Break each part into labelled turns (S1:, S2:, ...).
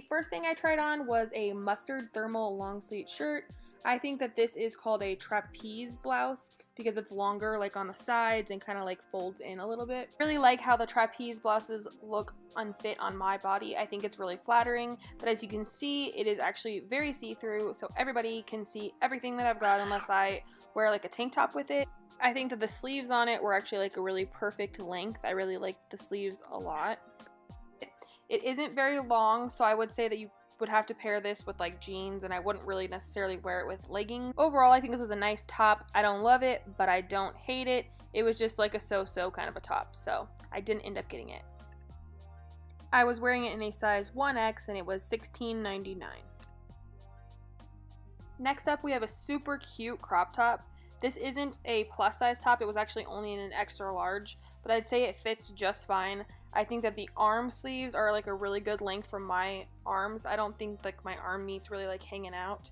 S1: The first thing I tried on was a mustard thermal long sleeve shirt. I think that this is called a trapeze blouse because it's longer like on the sides and kind of like folds in a little bit. I really like how the trapeze blouses look unfit on my body. I think it's really flattering, but as you can see, it is actually very see-through, so everybody can see everything that I've got unless I wear like a tank top with it. I think that the sleeves on it were actually like a really perfect length. I really liked the sleeves a lot. It isn't very long, so I would say that you would have to pair this with like jeans, and I wouldn't really necessarily wear it with leggings. Overall, I think this was a nice top. I don't love it, but I don't hate it. It was just like a so-so kind of a top, so I didn't end up getting it. I was wearing it in a size 1X and it was $16.99. Next up, we have a super cute crop top. This isn't a plus size top, it was actually only in an extra large, but I'd say it fits just fine. I think that the arm sleeves are like a really good length for my arms. I don't think like my arm meat's really like hanging out.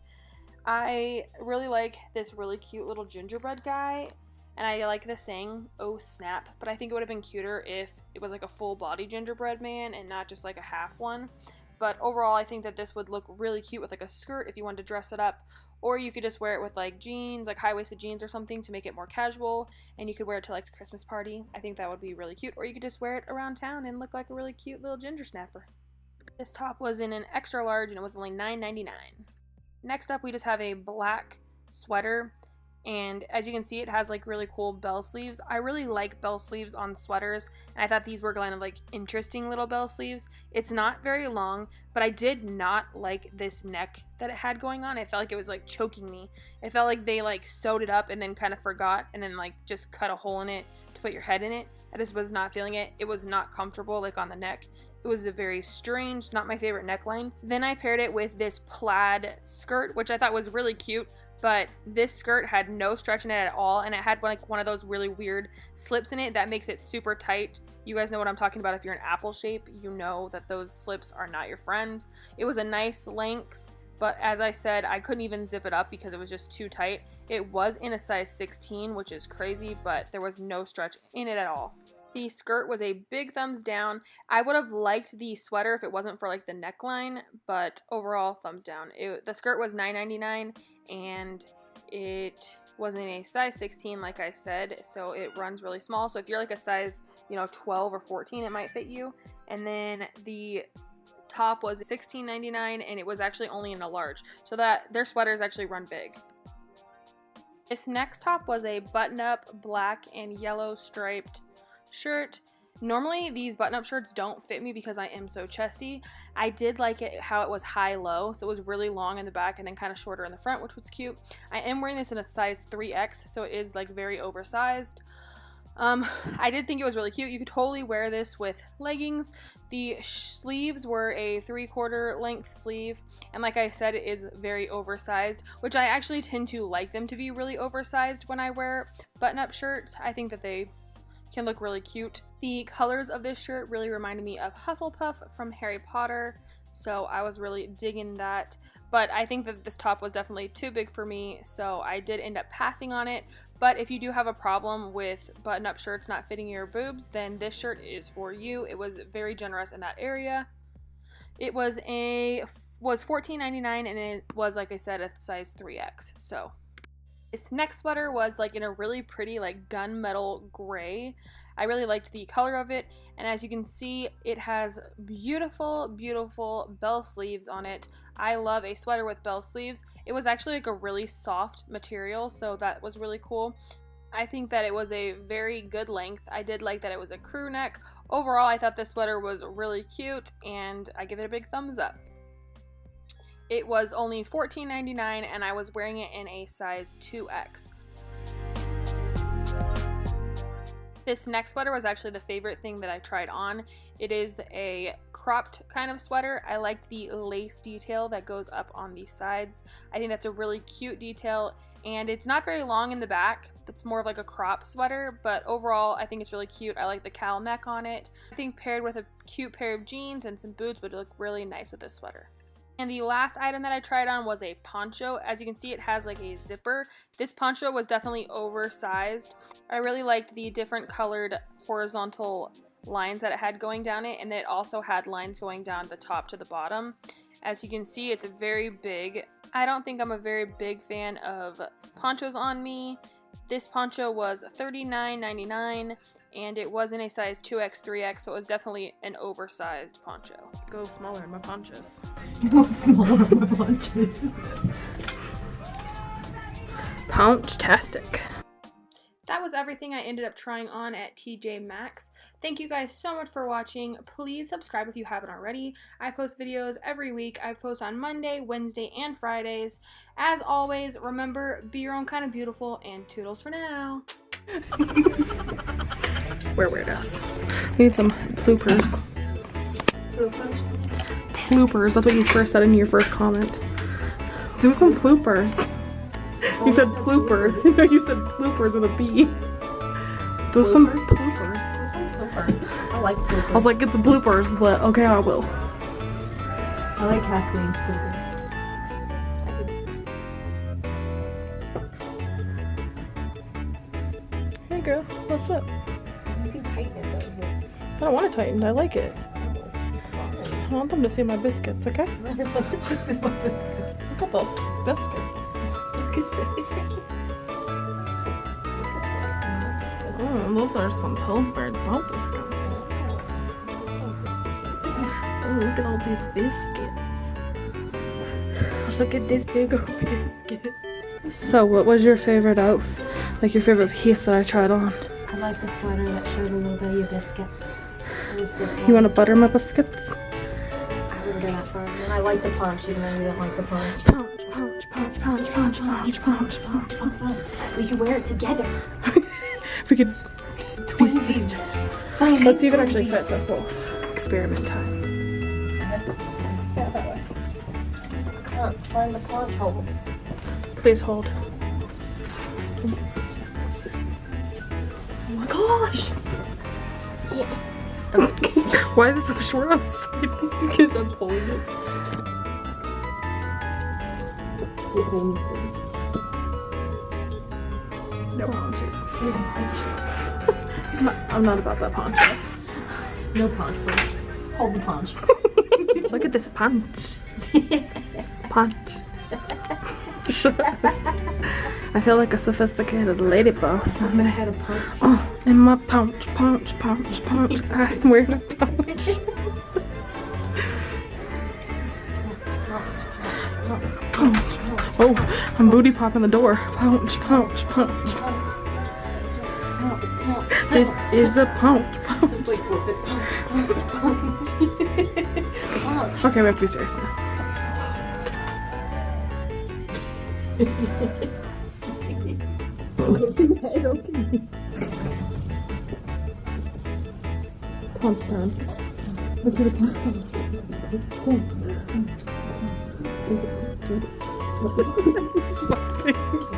S1: I really like this really cute little gingerbread guy, and I like the saying, "Oh snap," but I think it would have been cuter if it was like a full body gingerbread man and not just like a half one. But overall, I think that this would look really cute with like a skirt if you wanted to dress it up, or you could just wear it with like jeans, like high-waisted jeans or something to make it more casual, and you could wear it to like a Christmas party. I think that would be really cute, or you could just wear it around town and look like a really cute little ginger snapper. This top was in an extra large and it was only $9.99. Next up, we just have a black sweater. And as you can see, it has like really cool bell sleeves. I really like bell sleeves on sweaters, and I thought these were kind of like interesting little bell sleeves. It's not very long, but I did not like this neck that it had going on. It felt like it was like choking me. It felt like they like sewed it up and then kind of forgot and then like just cut a hole in it to put your head in it. I just was not feeling it. It was not comfortable like on the neck. It was a very strange, not my favorite neckline. Then I paired it with this plaid skirt, which I thought was really cute. But this skirt had no stretch in it at all, and it had like one of those really weird slips in it that makes it super tight. You guys know what I'm talking about. If you're an apple shape, you know that those slips are not your friend. It was a nice length, but as I said, I couldn't even zip it up because it was just too tight. It was in a size 16, which is crazy, but there was no stretch in it at all. The skirt was a big thumbs down. I would have liked the sweater if it wasn't for like the neckline, but overall, thumbs down. The skirt was $9.99 and it was in a size 16, like I said, so it runs really small. So if you're like a size, 12 or 14, it might fit you. And then the top was $16.99 and it was actually only in a large, so that their sweaters actually run big. This next top was a button-up black and yellow striped shirt. Normally these button-up shirts don't fit me because I am so chesty. I did like it how it was high-low, so it was really long in the back and then kind of shorter in the front, which was cute. I am wearing this in a size 3X, so it is like very oversized. I did think it was really cute. You could totally wear this with leggings. The sleeves were a 3/4 length sleeve, and like I said, it is very oversized, which I actually tend to like them to be really oversized when I wear button-up shirts. I think that they can look really cute. The colors of this shirt really reminded me of Hufflepuff from Harry Potter, so I was really digging that. But I think that this top was definitely too big for me, so I did end up passing on it. But if you do have a problem with button-up shirts not fitting your boobs, then this shirt is for you. It was very generous in that area. It was $14.99 and it was, like I said, a size 3X. So this next sweater was like in a really pretty like gunmetal gray. I really liked the color of it, and as you can see, it has beautiful, beautiful bell sleeves on it. I love a sweater with bell sleeves. It was actually like a really soft material, so that was really cool. I think that it was a very good length. I did like that it was a crew neck. Overall, I thought this sweater was really cute, and I give it a big thumbs up. It was only $14.99 and I was wearing it in a size 2X. This next sweater was actually the favorite thing that I tried on. It is a cropped kind of sweater. I like the lace detail that goes up on the sides. I think that's a really cute detail, and it's not very long in the back. It's more of like a crop sweater, but overall I think it's really cute. I like the cowl neck on it. I think paired with a cute pair of jeans and some boots would look really nice with this sweater. And the last item that I tried on was a poncho. As you can see, it has like a zipper. This poncho was definitely oversized. I really liked the different colored horizontal lines that it had going down it, and it also had lines going down the top to the bottom. As you can see, it's very big. I don't think I'm a very big fan of ponchos on me. This poncho was $39.99 and it was in a size 2X, 3X, so it was definitely an oversized poncho. Go smaller in my ponchos.
S2: Go smaller in my ponchos.
S1: Ponch-tastic. That was everything I ended up trying on at TJ Maxx. Thank you guys so much for watching. Please subscribe if you haven't already. I post videos every week. I post on Monday, Wednesday, and Fridays. As always, remember, be your own kind of beautiful, and toodles for now. We're weirdos. We need some bloopers. Bloopers, that's what you first said in your first comment. Do some bloopers. You said bloopers. You said bloopers with a B. Do some bloopers.
S2: I like bloopers.
S1: I was like, it's bloopers, but okay, I will.
S2: I like Kathleen's bloopers.
S1: Hey girl, what's up?
S2: You can tighten it though.
S1: I don't want to tighten, I like it. I want them to see my biscuits, okay? Look at those biscuits. Those are some Pillsbury Bump biscuits. Oh, look at all these biscuits. Look at this big old biscuit. So, what was your favorite outfit? Like your favorite piece that I tried on?
S2: I like the sweater that showed a little bit of your biscuits. It was this one.
S1: You want to butter my biscuits?
S2: I would have done that first. And I like the punch, even though you don't like the punch.
S1: Punch, punch, punch, punch, punch, punch, punch, punch, punch.
S2: We can wear it together.
S1: We could twist this. Let's see if it actually
S2: Twinsies.
S1: fits. Let's go. Experiment time.
S2: Yeah, that way. I can't find the punch hole.
S1: Please hold. Oh my gosh!
S2: Yeah.
S1: Why is it so short on the side? Because I'm pulling it. No ponches. I'm not about that poncho.
S2: No punch, please. Hold the punch.
S1: Look at this punch. Punch. I feel like a sophisticated lady boss.
S2: I'm gonna have a punch.
S1: Oh, in my punch, punch, punch, punch. I'm wearing a punch. Punch. Oh, I'm booty popping the door. Punch, punch, punch. This is a punch. Punch.
S2: Just like flip it. Punch.
S1: Okay, we have to be serious now. Punch time. Let's do the punch.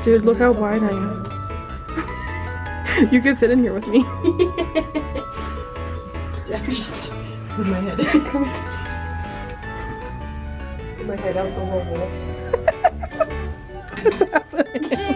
S1: Dude, look how wide I am. You could fit in here with me.
S2: Just put my head in.
S1: Come here.
S2: Put my head out the whole wall.
S1: What's happening?